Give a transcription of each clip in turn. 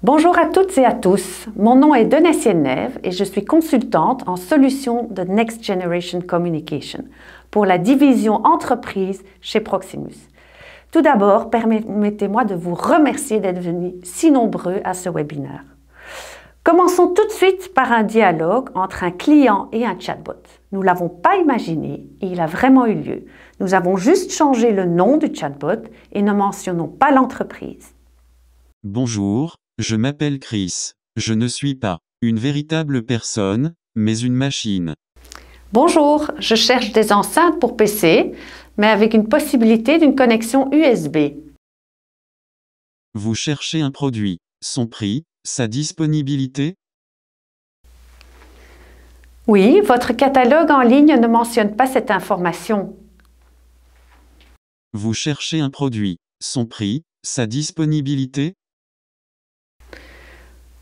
Bonjour à toutes et à tous, mon nom est Donatienne Neve et je suis consultante en solutions de Next Generation Communication pour la division entreprise chez Proximus. Tout d'abord, permettez-moi de vous remercier d'être venus si nombreux à ce webinaire. Commençons tout de suite par un dialogue entre un client et un chatbot. Nous ne l'avons pas imaginé et il a vraiment eu lieu. Nous avons juste changé le nom du chatbot et ne mentionnons pas l'entreprise. Bonjour, je m'appelle Chris. Je ne suis pas une véritable personne, mais une machine. Bonjour, je cherche des enceintes pour PC, mais avec une possibilité d'une connexion USB. Vous cherchez un produit, son prix, sa disponibilité? Oui, votre catalogue en ligne ne mentionne pas cette information. Vous cherchez un produit, son prix, sa disponibilité?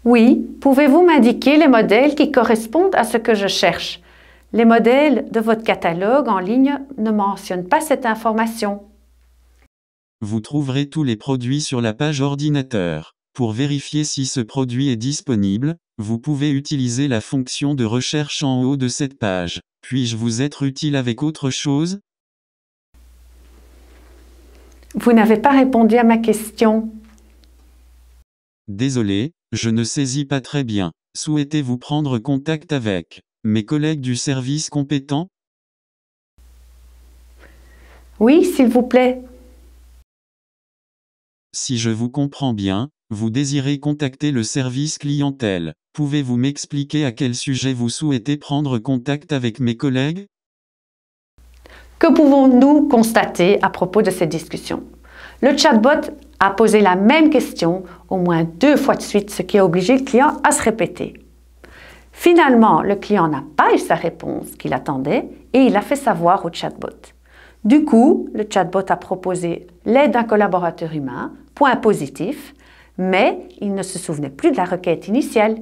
Oui, pouvez-vous m'indiquer les modèles qui correspondent à ce que je cherche? Les modèles de votre catalogue en ligne ne mentionnent pas cette information. Vous trouverez tous les produits sur la page ordinateur. Pour vérifier si ce produit est disponible, vous pouvez utiliser la fonction de recherche en haut de cette page. Puis-je vous être utile avec autre chose? Vous n'avez pas répondu à ma question. Désolé, je ne saisis pas très bien. Souhaitez-vous prendre contact avec mes collègues du service compétent? Oui, s'il vous plaît. Si je vous comprends bien, vous désirez contacter le service clientèle. Pouvez-vous m'expliquer à quel sujet vous souhaitez prendre contact avec mes collègues? Que pouvons-nous constater à propos de cette discussion? Le chatbot a posé la même question au moins 2 fois de suite, ce qui a obligé le client à se répéter. Finalement, le client n'a pas eu sa réponse qu'il attendait et il a fait savoir au chatbot. Du coup, le chatbot a proposé l'aide d'un collaborateur humain, point positif, mais il ne se souvenait plus de la requête initiale.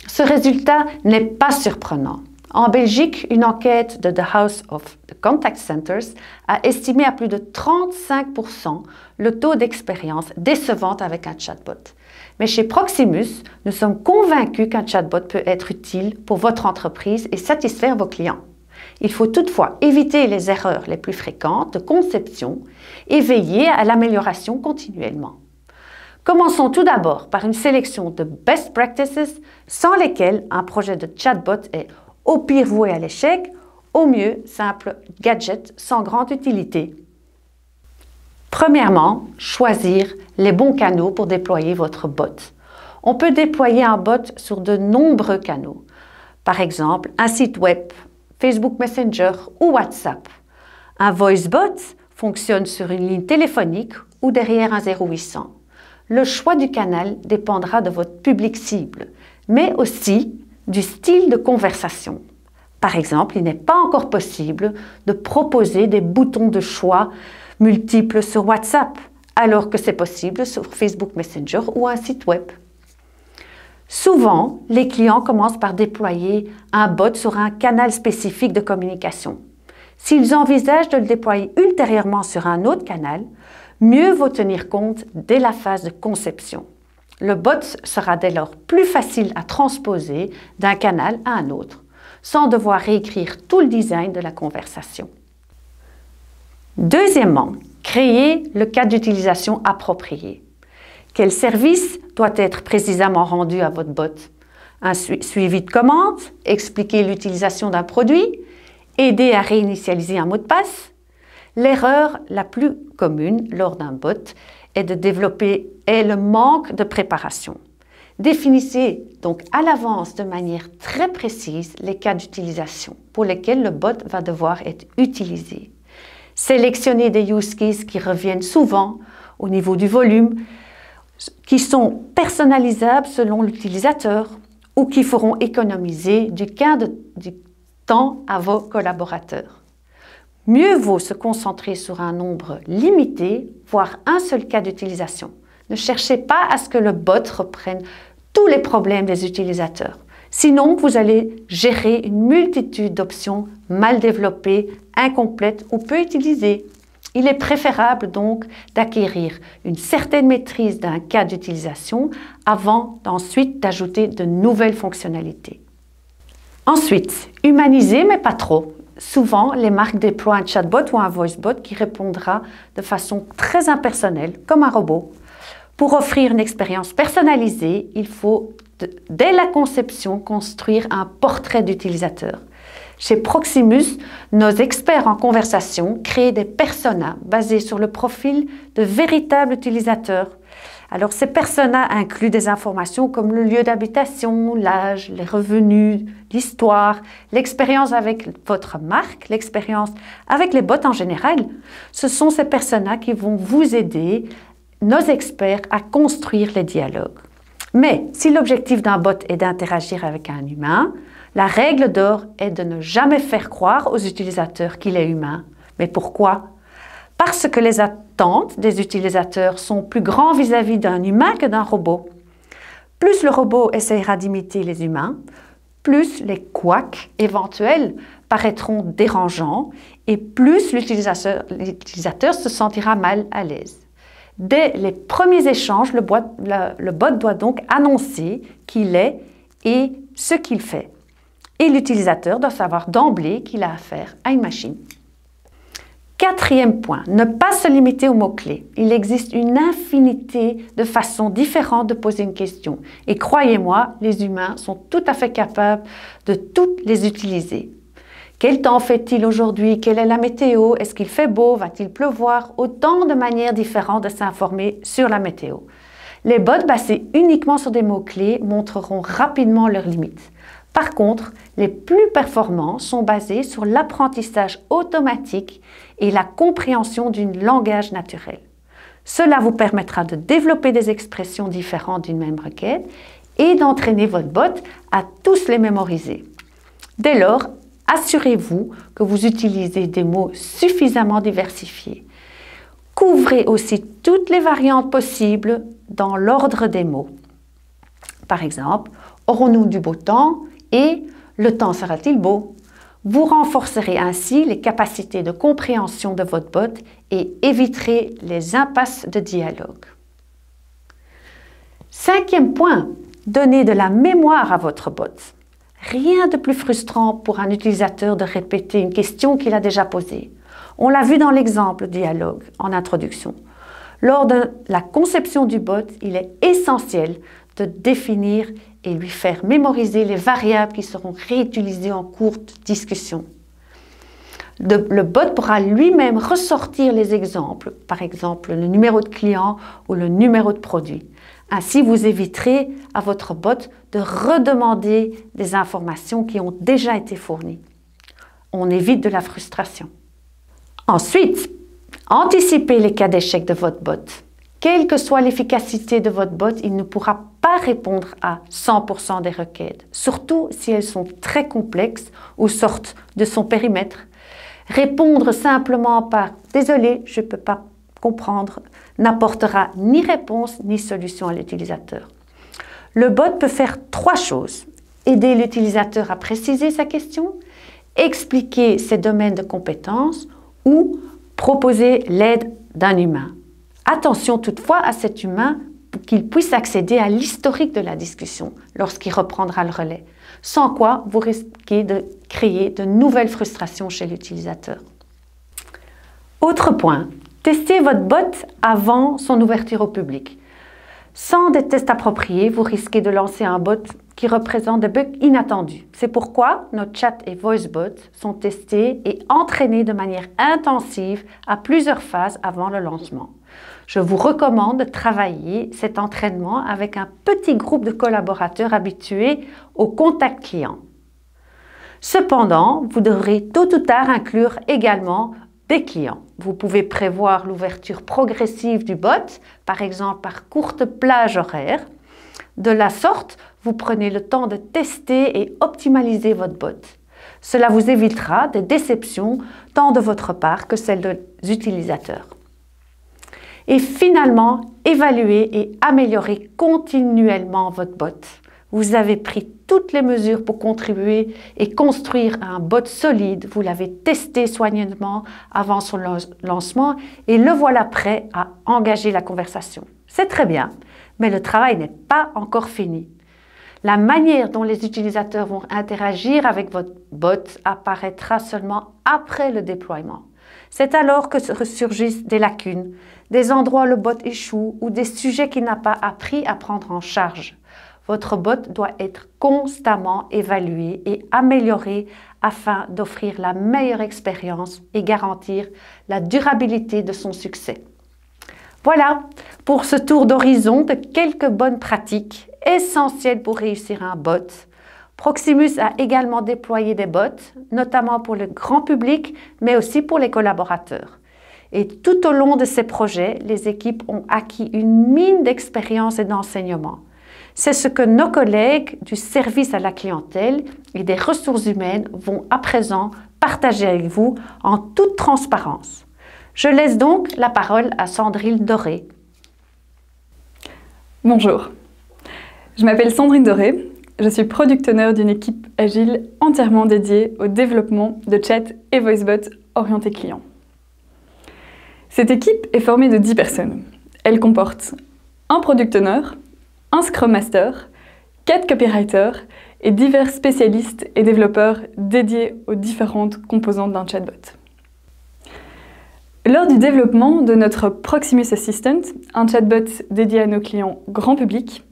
Ce résultat n'est pas surprenant. En Belgique, une enquête de The House of the Contact Centers a estimé à plus de 35% le taux d'expérience décevante avec un chatbot. Mais chez Proximus, nous sommes convaincus qu'un chatbot peut être utile pour votre entreprise et satisfaire vos clients. Il faut toutefois éviter les erreurs les plus fréquentes de conception et veiller à l'amélioration continuellement. Commençons tout d'abord par une sélection de best practices sans lesquelles un projet de chatbot est au pire voué à l'échec, au mieux simple gadget sans grande utilité. Premièrement, choisir les bons canaux pour déployer votre bot. On peut déployer un bot sur de nombreux canaux. Par exemple, un site web, Facebook Messenger ou WhatsApp. Un voice bot fonctionne sur une ligne téléphonique ou derrière un 0800. Le choix du canal dépendra de votre public cible, mais aussi du style de conversation. Par exemple, il n'est pas encore possible de proposer des boutons de choix multiples sur WhatsApp, alors que c'est possible sur Facebook Messenger ou un site web. Souvent, les clients commencent par déployer un bot sur un canal spécifique de communication. S'ils envisagent de le déployer ultérieurement sur un autre canal, mieux vaut tenir compte dès la phase de conception. Le bot sera dès lors plus facile à transposer d'un canal à un autre, sans devoir réécrire tout le design de la conversation. Deuxièmement, créer le cas d'utilisation approprié. Quel service doit être précisément rendu à votre bot? Un suivi de commande, expliquer l'utilisation d'un produit, aider à réinitialiser un mot de passe? L'erreur la plus commune lors d'un bot est le manque de préparation. Définissez donc à l'avance de manière très précise les cas d'utilisation pour lesquels le bot va devoir être utilisé. Sélectionnez des use cases qui reviennent souvent au niveau du volume, qui sont personnalisables selon l'utilisateur ou qui feront économiser du temps à vos collaborateurs. Mieux vaut se concentrer sur un nombre limité, voire un seul cas d'utilisation. Ne cherchez pas à ce que le bot reprenne tous les problèmes des utilisateurs. Sinon, vous allez gérer une multitude d'options mal développées, incomplètes ou peu utilisées. Il est préférable donc d'acquérir une certaine maîtrise d'un cas d'utilisation avant d'ensuite d'ajouter de nouvelles fonctionnalités. Ensuite, humaniser mais pas trop. Souvent, les marques déploient un chatbot ou un voicebot qui répondra de façon très impersonnelle, comme un robot. Pour offrir une expérience personnalisée, il faut, dès la conception, construire un portrait d'utilisateur. Chez Proximus, nos experts en conversation créent des personas basés sur le profil de véritables utilisateurs. Alors, ces personas incluent des informations comme le lieu d'habitation, l'âge, les revenus, l'histoire, l'expérience avec votre marque, l'expérience avec les bots en général. Ce sont ces personas qui vont vous aider, nos experts, à construire les dialogues. Mais si l'objectif d'un bot est d'interagir avec un humain, la règle d'or est de ne jamais faire croire aux utilisateurs qu'il est humain. Mais pourquoi? Parce que les attentes des utilisateurs sont plus grandes vis-à-vis d'un humain que d'un robot. Plus le robot essaiera d'imiter les humains, plus les couacs éventuels paraîtront dérangeants et plus l'utilisateur se sentira mal à l'aise. Dès les premiers échanges, le bot doit donc annoncer qui il est et ce qu'il fait. Et l'utilisateur doit savoir d'emblée qu'il a affaire à une machine. Quatrième point, ne pas se limiter aux mots-clés. Il existe une infinité de façons différentes de poser une question. Et croyez-moi, les humains sont tout à fait capables de toutes les utiliser. Quel temps fait-il aujourd'hui? Quelle est la météo? Est-ce qu'il fait beau? Va-t-il pleuvoir? Autant de manières différentes de s'informer sur la météo. Les bots basés uniquement sur des mots-clés montreront rapidement leurs limites. Par contre, les plus performants sont basés sur l'apprentissage automatique et la compréhension d'un langage naturel. Cela vous permettra de développer des expressions différentes d'une même requête et d'entraîner votre bot à tous les mémoriser. Dès lors, assurez-vous que vous utilisez des mots suffisamment diversifiés. Couvrez aussi toutes les variantes possibles dans l'ordre des mots. Par exemple, aurons-nous du beau temps et le temps sera-t-il beau? Vous renforcerez ainsi les capacités de compréhension de votre bot et éviterez les impasses de dialogue. Cinquième point, donnez de la mémoire à votre bot. Rien de plus frustrant pour un utilisateur de répéter une question qu'il a déjà posée. On l'a vu dans l'exemple dialogue en introduction. Lors de la conception du bot, il est essentiel de définir et lui faire mémoriser les variables qui seront réutilisées en cours de discussion. Le bot pourra lui-même ressortir les exemples, par exemple le numéro de client ou le numéro de produit. Ainsi, vous éviterez à votre bot de redemander des informations qui ont déjà été fournies. On évite de la frustration. Ensuite, anticipez les cas d'échec de votre bot. Quelle que soit l'efficacité de votre bot, il ne pourra pas répondre à 100% des requêtes, surtout si elles sont très complexes ou sortent de son périmètre. Répondre simplement par « Désolé, je ne peux pas comprendre » n'apportera ni réponse ni solution à l'utilisateur. Le bot peut faire 3 choses. Aider l'utilisateur à préciser sa question, expliquer ses domaines de compétences ou proposer l'aide d'un humain. Attention toutefois à cet humain pour qu'il puisse accéder à l'historique de la discussion lorsqu'il reprendra le relais, sans quoi vous risquez de créer de nouvelles frustrations chez l'utilisateur. Autre point, testez votre bot avant son ouverture au public. Sans des tests appropriés, vous risquez de lancer un bot qui représente des bugs inattendus. C'est pourquoi nos chat et voicebots sont testés et entraînés de manière intensive à plusieurs phases avant le lancement. Je vous recommande de travailler cet entraînement avec un petit groupe de collaborateurs habitués au contact client. Cependant, vous devrez tôt ou tard inclure également des clients. Vous pouvez prévoir l'ouverture progressive du bot, par exemple par courte plage horaire. De la sorte, vous prenez le temps de tester et optimaliser votre bot. Cela vous évitera des déceptions tant de votre part que celles des utilisateurs. Et finalement, évaluez et améliorez continuellement votre bot. Vous avez pris toutes les mesures pour contribuer et construire un bot solide. Vous l'avez testé soigneusement avant son lancement et le voilà prêt à engager la conversation. C'est très bien, mais le travail n'est pas encore fini. La manière dont les utilisateurs vont interagir avec votre bot apparaîtra seulement après le déploiement. C'est alors que surgissent des lacunes, des endroits où le bot échoue ou des sujets qu'il n'a pas appris à prendre en charge. Votre bot doit être constamment évalué et amélioré afin d'offrir la meilleure expérience et garantir la durabilité de son succès. Voilà pour ce tour d'horizon de quelques bonnes pratiques essentielles pour réussir un bot. Proximus a également déployé des bots, notamment pour le grand public, mais aussi pour les collaborateurs. Et tout au long de ces projets, les équipes ont acquis une mine d'expérience et d'enseignement. C'est ce que nos collègues du service à la clientèle et des ressources humaines vont à présent partager avec vous en toute transparence. Je laisse donc la parole à Sandrine Doré. Bonjour, je m'appelle Sandrine Doré, je suis Product Owner d'une équipe agile entièrement dédiée au développement de chat et voicebot orientés clients. Cette équipe est formée de 10 personnes. Elle comporte un Product Owner, un Scrum Master, 4 copywriters et divers spécialistes et développeurs dédiés aux différentes composantes d'un chatbot. Lors du développement de notre Proximus Assistant, un chatbot dédié à nos clients grand public,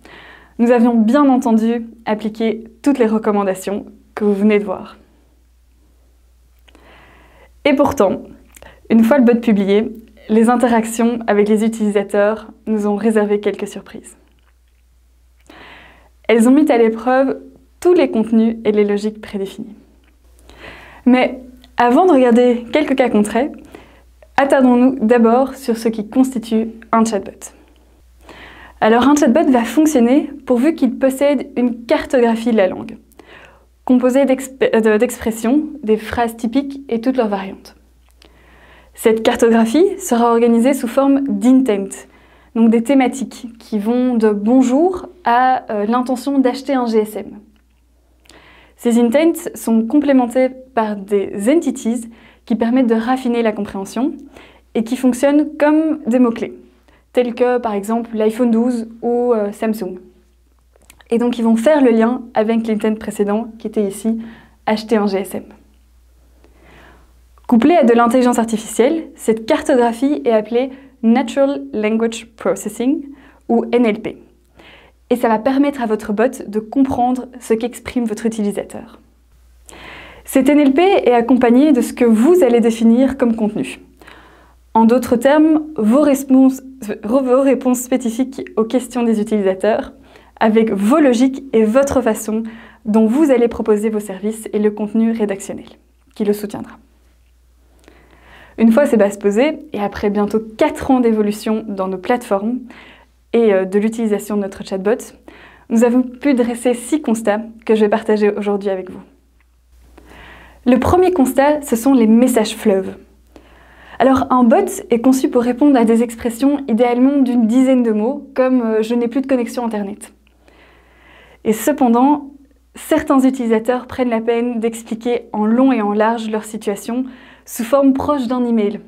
nous avions bien entendu appliqué toutes les recommandations que vous venez de voir. Et pourtant, une fois le bot publié, les interactions avec les utilisateurs nous ont réservé quelques surprises. Elles ont mis à l'épreuve tous les contenus et les logiques prédéfinies. Mais avant de regarder quelques cas concrets, attardons-nous d'abord sur ce qui constitue un chatbot. Alors un chatbot va fonctionner pourvu qu'il possède une cartographie de la langue, composée d'expressions, des phrases typiques et toutes leurs variantes. Cette cartographie sera organisée sous forme d'intent, donc des thématiques qui vont de bonjour à l'intention d'acheter un GSM. Ces intents sont complémentés par des entities qui permettent de raffiner la compréhension et qui fonctionnent comme des mots-clés, tels que par exemple l'iPhone 12 ou Samsung. Et donc ils vont faire le lien avec l'intent précédent qui était ici acheter un GSM. Couplée à de l'intelligence artificielle, cette cartographie est appelée Natural Language Processing ou NLP. Et ça va permettre à votre bot de comprendre ce qu'exprime votre utilisateur. Cet NLP est accompagné de ce que vous allez définir comme contenu. En d'autres termes, vos réponses spécifiques aux questions des utilisateurs, avec vos logiques et votre façon dont vous allez proposer vos services et le contenu rédactionnel, qui le soutiendra. Une fois ces bases posées, et après bientôt 4 ans d'évolution dans nos plateformes et de l'utilisation de notre chatbot, nous avons pu dresser 6 constats que je vais partager aujourd'hui avec vous. Le premier constat, ce sont les messages fleuves. Alors, un bot est conçu pour répondre à des expressions idéalement d'une dizaine de mots, comme « je n'ai plus de connexion Internet ». Et cependant, certains utilisateurs prennent la peine d'expliquer en long et en large leur situation sous forme proche d'un email.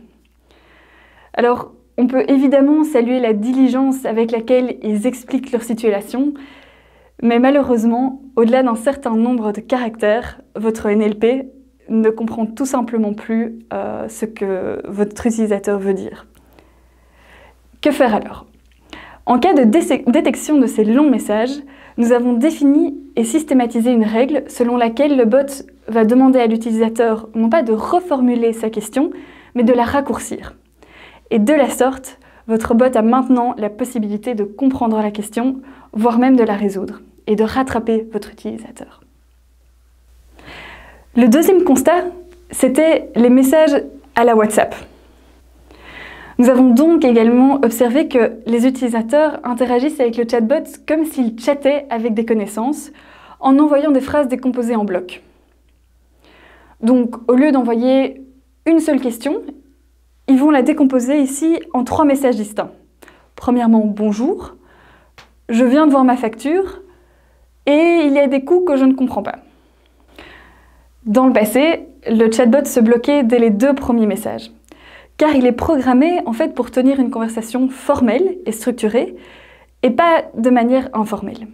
Alors, on peut évidemment saluer la diligence avec laquelle ils expliquent leur situation, mais malheureusement, au-delà d'un certain nombre de caractères, votre NLP ne comprend tout simplement plus ce que votre utilisateur veut dire. Que faire alors? En cas de détection de ces longs messages, nous avons défini et systématisé une règle selon laquelle le bot va demander à l'utilisateur non pas de reformuler sa question, mais de la raccourcir. Et de la sorte, votre bot a maintenant la possibilité de comprendre la question, voire même de la résoudre, et de rattraper votre utilisateur. Le deuxième constat, c'était les messages à la WhatsApp. Nous avons donc également observé que les utilisateurs interagissent avec le chatbot comme s'ils chattaient avec des connaissances, en envoyant des phrases décomposées en blocs. Donc, au lieu d'envoyer une seule question, ils vont la décomposer ici en 3 messages distincts. Premièrement, bonjour, je viens de voir ma facture, et il y a des coups que je ne comprends pas. Dans le passé, le chatbot se bloquait dès les 2 premiers messages, car il est programmé en fait pour tenir une conversation formelle et structurée, et pas de manière informelle.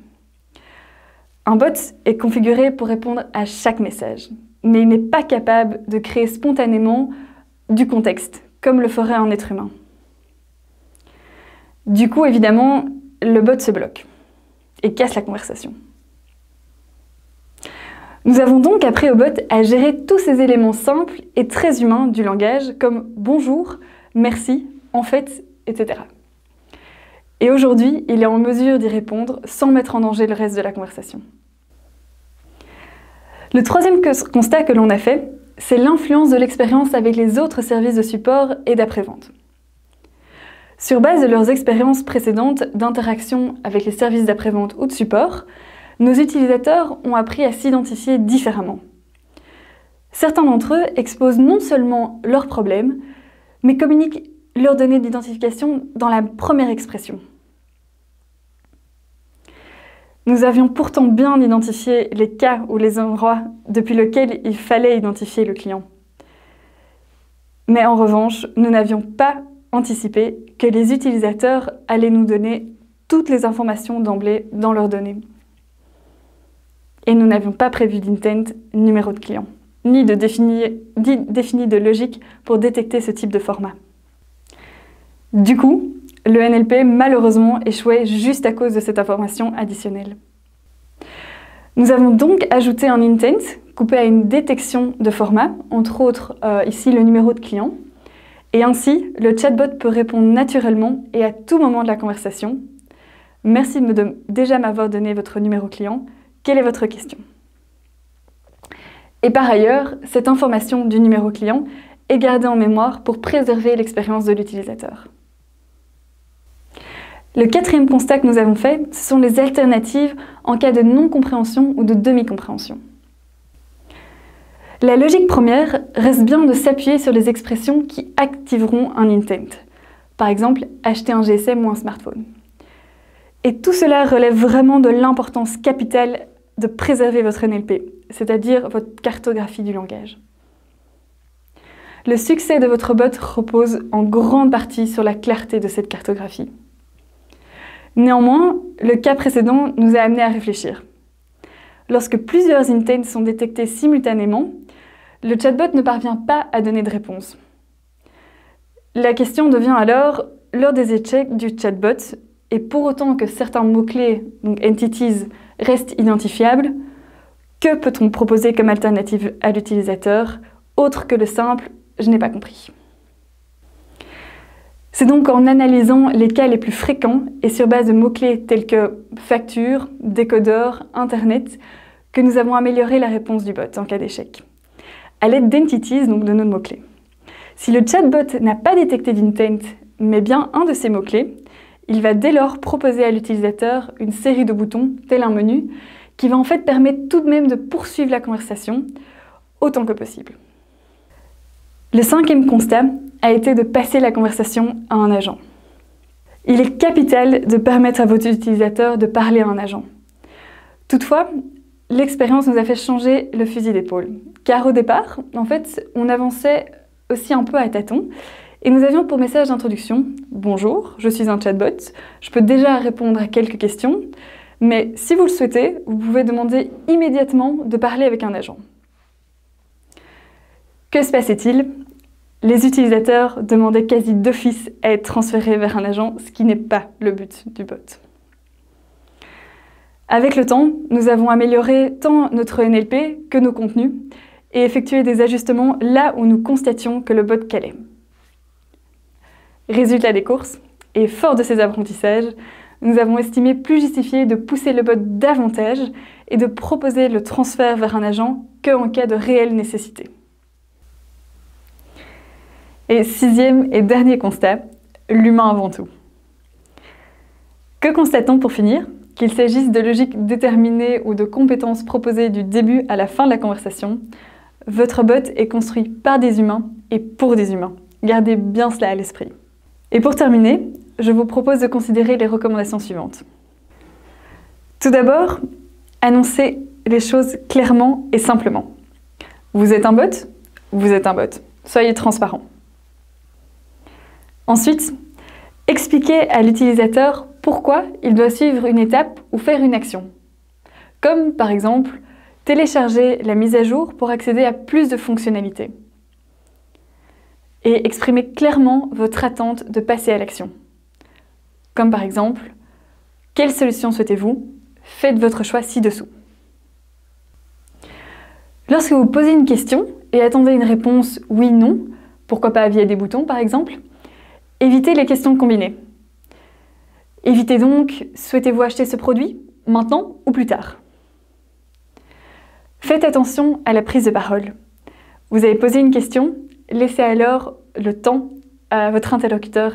Un bot est configuré pour répondre à chaque message, mais il n'est pas capable de créer spontanément du contexte, comme le ferait un être humain. Du coup, évidemment, le bot se bloque et casse la conversation. Nous avons donc appris au bot à gérer tous ces éléments simples et très humains du langage, comme bonjour, merci, en fait, etc. Et aujourd'hui, il est en mesure d'y répondre sans mettre en danger le reste de la conversation. Le troisième constat que l'on a fait, c'est l'influence de l'expérience avec les autres services de support et d'après-vente. Sur base de leurs expériences précédentes d'interaction avec les services d'après-vente ou de support, nos utilisateurs ont appris à s'identifier différemment. Certains d'entre eux exposent non seulement leurs problèmes, mais communiquent leurs données d'identification dans la première expression. Nous avions pourtant bien identifié les cas ou les endroits depuis lesquels il fallait identifier le client. Mais en revanche, nous n'avions pas anticipé que les utilisateurs allaient nous donner toutes les informations d'emblée dans leurs données. Et nous n'avions pas prévu d'intent numéro de client, ni de défini de logique pour détecter ce type de format. Du coup, le NLP malheureusement échouait juste à cause de cette information additionnelle. Nous avons donc ajouté un intent coupé à une détection de format, entre autres ici le numéro de client, et ainsi le chatbot peut répondre naturellement et à tout moment de la conversation. Merci de déjà m'avoir donné votre numéro client. Quelle est votre question? Et par ailleurs, cette information du numéro client est gardée en mémoire pour préserver l'expérience de l'utilisateur. Le quatrième constat que nous avons fait, ce sont les alternatives en cas de non-compréhension ou de demi-compréhension. La logique première reste bien de s'appuyer sur les expressions qui activeront un intent. Par exemple, acheter un GSM ou un smartphone. Et tout cela relève vraiment de l'importance capitale de préserver votre NLP, c'est-à-dire votre cartographie du langage. Le succès de votre bot repose en grande partie sur la clarté de cette cartographie. Néanmoins, le cas précédent nous a amené à réfléchir. Lorsque plusieurs intents sont détectés simultanément, le chatbot ne parvient pas à donner de réponse. La question devient alors, lors des échecs du chatbot, et pour autant que certains mots-clés, donc entities, restent identifiables, que peut-on proposer comme alternative à l'utilisateur, autre que le simple « je n'ai pas compris ». C'est donc en analysant les cas les plus fréquents et sur base de mots-clés tels que facture, décodeur, internet, que nous avons amélioré la réponse du bot en cas d'échec, à l'aide d'entities, donc de nos mots-clés. Si le chatbot n'a pas détecté d'intent, mais bien un de ces mots-clés, il va dès lors proposer à l'utilisateur une série de boutons, tel un menu, qui va en fait permettre tout de même de poursuivre la conversation autant que possible. Le cinquième constat a été de passer la conversation à un agent. Il est capital de permettre à votre utilisateur de parler à un agent. Toutefois, l'expérience nous a fait changer le fusil d'épaule, car au départ, en fait, on avançait aussi un peu à tâtons, et nous avions pour message d'introduction « Bonjour, je suis un chatbot, je peux déjà répondre à quelques questions, mais si vous le souhaitez, vous pouvez demander immédiatement de parler avec un agent. » Que se passait-il? Les utilisateurs demandaient quasi d'office à être transférés vers un agent, ce qui n'est pas le but du bot. Avec le temps, nous avons amélioré tant notre NLP que nos contenus et effectué des ajustements là où nous constations que le bot calait. Résultat des courses, et fort de ces apprentissages, nous avons estimé plus justifié de pousser le bot davantage et de proposer le transfert vers un agent qu'en cas de réelle nécessité. Et sixième et dernier constat, l'humain avant tout. Que constatons pour finir? Qu'il s'agisse de logique déterminée ou de compétences proposées du début à la fin de la conversation, votre bot est construit par des humains et pour des humains. Gardez bien cela à l'esprit. Et pour terminer, je vous propose de considérer les recommandations suivantes. Tout d'abord, Annoncez les choses clairement et simplement. Vous êtes un bot? Vous êtes un bot. Soyez transparent. Ensuite, expliquez à l'utilisateur pourquoi il doit suivre une étape ou faire une action. Comme par exemple, télécharger la mise à jour pour accéder à plus de fonctionnalités. Et exprimez clairement votre attente de passer à l'action. Comme par exemple, quelle solution souhaitez-vous? Faites votre choix ci-dessous. Lorsque vous posez une question et attendez une réponse oui/non, pourquoi pas via des boutons par exemple, évitez les questions combinées. Évitez donc « Souhaitez-vous acheter ce produit maintenant ou plus tard ?» Faites attention à la prise de parole. Vous avez posé une question, laissez alors le temps à votre interlocuteur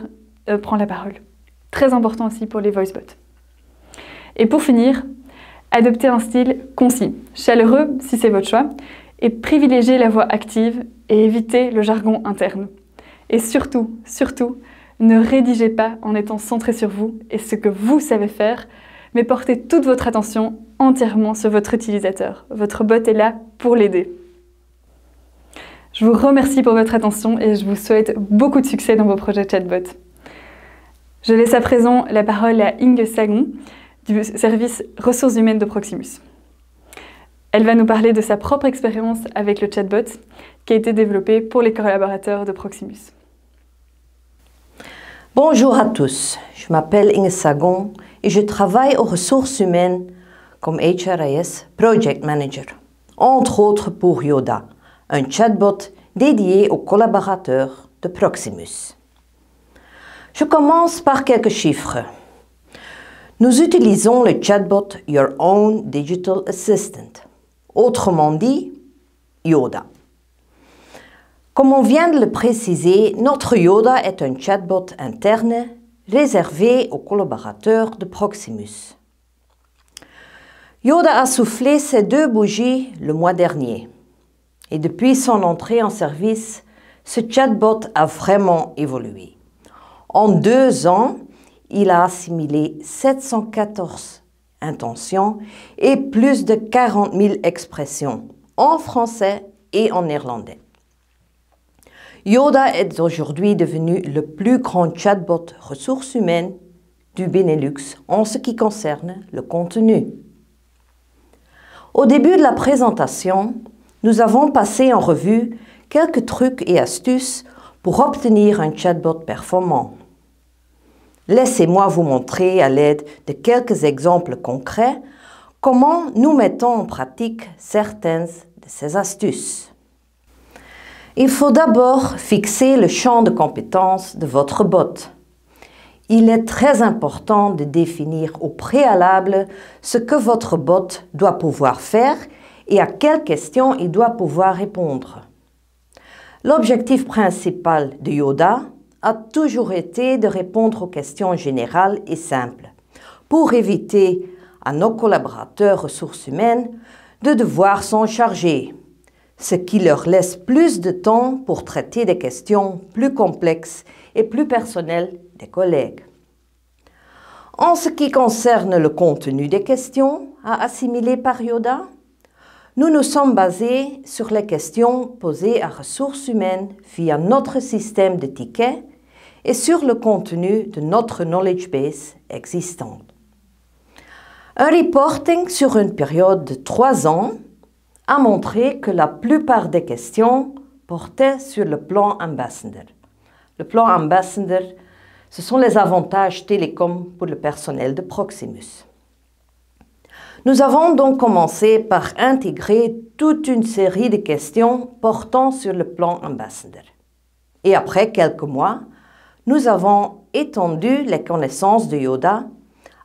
de prendre la parole. Très important aussi pour les voicebots. Et pour finir, adoptez un style concis, chaleureux si c'est votre choix, et privilégiez la voix active et évitez le jargon interne. Et surtout, ne rédigez pas en étant centré sur vous et ce que vous savez faire, mais portez toute votre attention entièrement sur votre utilisateur. Votre bot est là pour l'aider. Je vous remercie pour votre attention et je vous souhaite beaucoup de succès dans vos projets chatbot. Je laisse à présent la parole à Inge Sagon du service ressources humaines de Proximus. Elle va nous parler de sa propre expérience avec le chatbot qui a été développé pour les collaborateurs de Proximus. Bonjour à tous, je m'appelle Inge Sagon et je travaille aux ressources humaines comme HRIS Project Manager, entre autres pour Yoda, un chatbot dédié aux collaborateurs de Proximus. Je commence par quelques chiffres. Nous utilisons le chatbot Your Own Digital Assistant, autrement dit Yoda. Comme on vient de le préciser, notre Yoda est un chatbot interne réservé aux collaborateurs de Proximus. Yoda a soufflé ses 2 bougies le mois dernier. Et depuis son entrée en service, ce chatbot a vraiment évolué. En 2 ans, il a assimilé 714 intentions et plus de 40 000 expressions en français et en néerlandais. Yoda est aujourd'hui devenu le plus grand chatbot ressources humaines du Benelux en ce qui concerne le contenu. Au début de la présentation, nous avons passé en revue quelques trucs et astuces pour obtenir un chatbot performant. Laissez-moi vous montrer à l'aide de quelques exemples concrets comment nous mettons en pratique certaines de ces astuces. Il faut d'abord fixer le champ de compétences de votre bot. Il est très important de définir au préalable ce que votre bot doit pouvoir faire et à quelles questions il doit pouvoir répondre. L'objectif principal de Yoda a toujours été de répondre aux questions générales et simples, pour éviter à nos collaborateurs ressources humaines de devoir s'en charger, ce qui leur laisse plus de temps pour traiter des questions plus complexes et plus personnelles des collègues. En ce qui concerne le contenu des questions à assimiler par Yoda, nous nous sommes basés sur les questions posées à ressources humaines via notre système de tickets et sur le contenu de notre knowledge base existante. Un reporting sur une période de 3 ans a montré que la plupart des questions portaient sur le plan Ambassador. Le plan Ambassador, ce sont les avantages télécoms pour le personnel de Proximus. Nous avons donc commencé par intégrer toute une série de questions portant sur le plan Ambassador. Et après quelques mois, nous avons étendu les connaissances de Yoda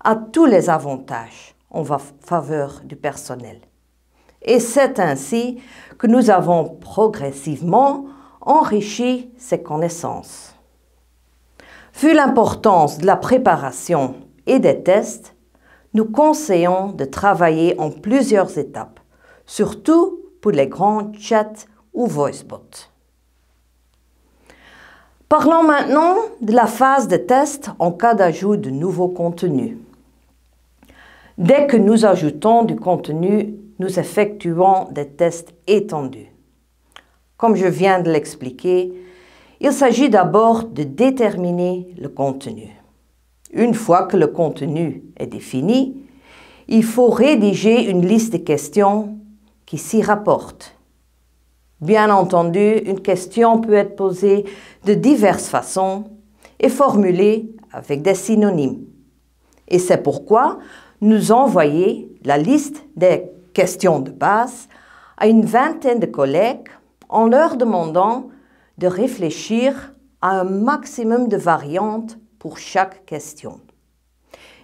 à tous les avantages en faveur du personnel. Et c'est ainsi que nous avons progressivement enrichi ces connaissances. Vu l'importance de la préparation et des tests, nous conseillons de travailler en plusieurs étapes, surtout pour les grands chats ou voicebots. Parlons maintenant de la phase de test en cas d'ajout de nouveaux contenus. Dès que nous ajoutons du contenu, nous effectuons des tests étendus. Comme je viens de l'expliquer, il s'agit d'abord de déterminer le contenu. Une fois que le contenu est défini, il faut rédiger une liste de questions qui s'y rapportent. Bien entendu, une question peut être posée de diverses façons et formulée avec des synonymes. Et c'est pourquoi nous envoyons la liste des questions de base à une vingtaine de collègues en leur demandant de réfléchir à un maximum de variantes pour chaque question.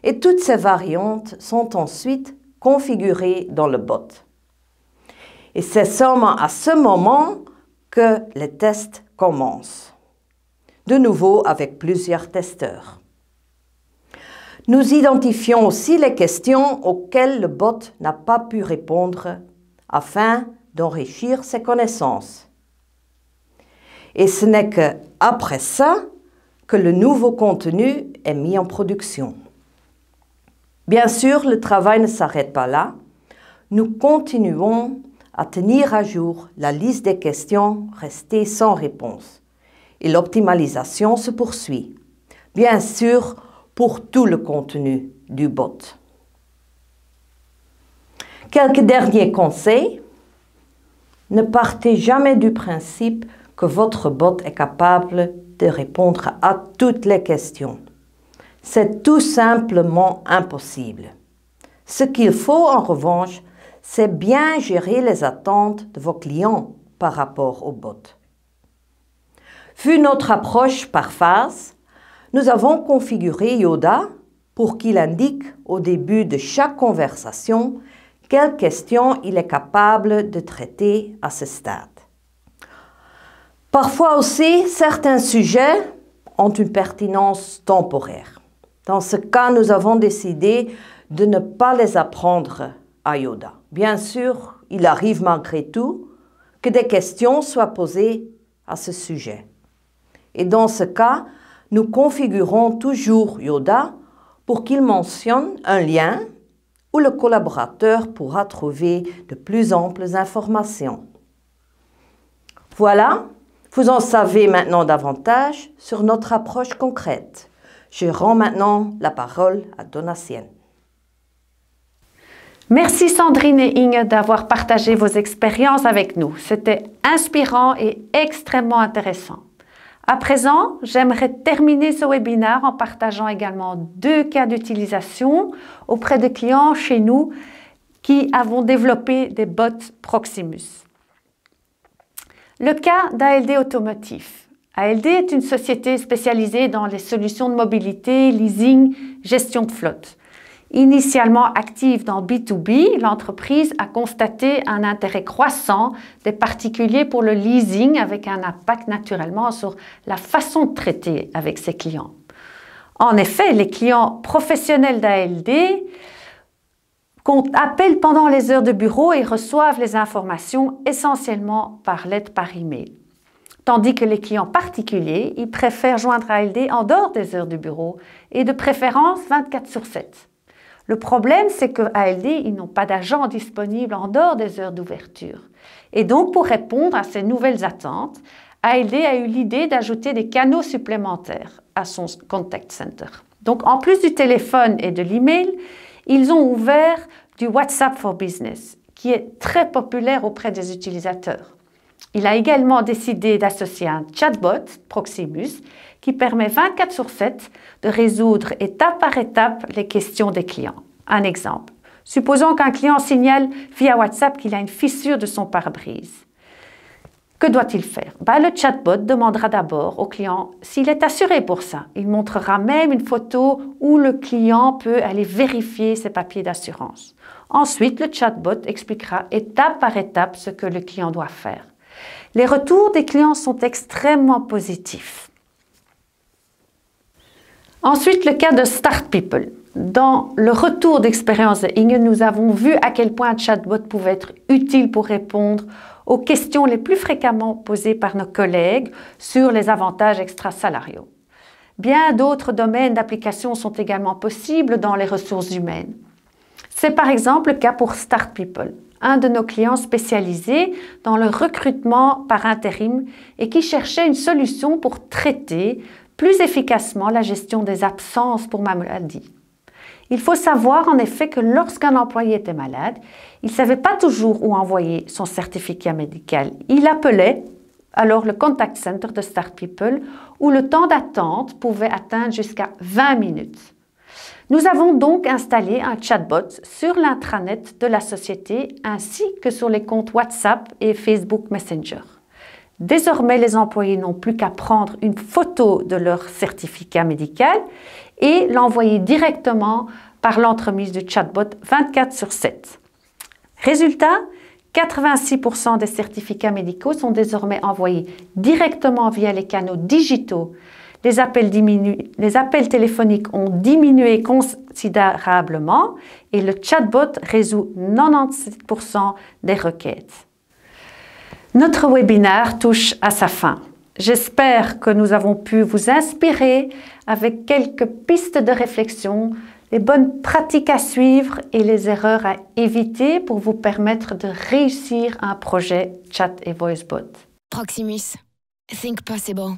Et toutes ces variantes sont ensuite configurées dans le bot. Et c'est seulement à ce moment que les tests commencent. De nouveau avec plusieurs testeurs. Nous identifions aussi les questions auxquelles le bot n'a pas pu répondre afin d'enrichir ses connaissances. Et ce n'est qu'après ça que le nouveau contenu est mis en production. Bien sûr, le travail ne s'arrête pas là. Nous continuons à tenir à jour la liste des questions restées sans réponse. Et l'optimalisation se poursuit. Bien sûr, pour tout le contenu du bot. Quelques derniers conseils. Ne partez jamais du principe que votre bot est capable de répondre à toutes les questions. C'est tout simplement impossible. Ce qu'il faut en revanche, c'est bien gérer les attentes de vos clients par rapport au bot. Vu notre approche par phase, nous avons configuré Yoda pour qu'il indique au début de chaque conversation quelles questions il est capable de traiter à ce stade. Parfois aussi, certains sujets ont une pertinence temporaire. Dans ce cas, nous avons décidé de ne pas les apprendre à Yoda. Bien sûr, il arrive malgré tout que des questions soient posées à ce sujet. Et dans ce cas, nous configurons toujours Yoda pour qu'il mentionne un lien où le collaborateur pourra trouver de plus amples informations. Voilà, vous en savez maintenant davantage sur notre approche concrète. Je rends maintenant la parole à Donatienne. Merci Sandrine et Inge d'avoir partagé vos expériences avec nous. C'était inspirant et extrêmement intéressant. À présent, j'aimerais terminer ce webinaire en partageant également 2 cas d'utilisation auprès de clients chez nous qui avons développé des bots Proximus. Le cas d'ALD Automotive. ALD est une société spécialisée dans les solutions de mobilité, leasing, gestion de flotte. Initialement active dans B2B, l'entreprise a constaté un intérêt croissant des particuliers pour le leasing avec un impact naturellement sur la façon de traiter avec ses clients. En effet, les clients professionnels d'ALD appellent pendant les heures de bureau et reçoivent les informations essentiellement par lettre par email. Tandis que les clients particuliers, ils préfèrent joindre ALD en dehors des heures de bureau et de préférence 24/7. Le problème, c'est que ALD, ils n'ont pas d'agent disponible en dehors des heures d'ouverture. Et donc, pour répondre à ces nouvelles attentes, ALD a eu l'idée d'ajouter des canaux supplémentaires à son contact center. Donc, en plus du téléphone et de l'email, ils ont ouvert du WhatsApp for Business, qui est très populaire auprès des utilisateurs. Il a également décidé d'associer un chatbot, Proximus, qui permet 24/7 de résoudre étape par étape les questions des clients. Un exemple. Supposons qu'un client signale via WhatsApp qu'il a une fissure de son pare-brise. Que doit-il faire? Le chatbot demandera d'abord au client s'il est assuré pour ça. Il montrera même une photo où le client peut aller vérifier ses papiers d'assurance. Ensuite, le chatbot expliquera étape par étape ce que le client doit faire. Les retours des clients sont extrêmement positifs. Ensuite, le cas de Start People. Dans le retour d'expérience de Inge, nous avons vu à quel point un chatbot pouvait être utile pour répondre aux questions les plus fréquemment posées par nos collègues sur les avantages extrasalariaux. Bien d'autres domaines d'application sont également possibles dans les ressources humaines. C'est par exemple le cas pour Start People, un de nos clients spécialisés dans le recrutement par intérim et qui cherchait une solution pour traiter plus efficacement la gestion des absences pour ma maladie. Il faut savoir en effet que lorsqu'un employé était malade, il ne savait pas toujours où envoyer son certificat médical. Il appelait alors le contact center de Start People où le temps d'attente pouvait atteindre jusqu'à 20 minutes. Nous avons donc installé un chatbot sur l'intranet de la société ainsi que sur les comptes WhatsApp et Facebook Messenger. Désormais, les employés n'ont plus qu'à prendre une photo de leur certificat médical et l'envoyer directement par l'entremise du chatbot 24/7. Résultat, 86% des certificats médicaux sont désormais envoyés directement via les canaux digitaux. Les appels téléphoniques ont diminué considérablement et le chatbot résout 97% des requêtes. Notre webinaire touche à sa fin. J'espère que nous avons pu vous inspirer avec quelques pistes de réflexion, les bonnes pratiques à suivre et les erreurs à éviter pour vous permettre de réussir un projet Chat et VoiceBot. Proximus. Think possible.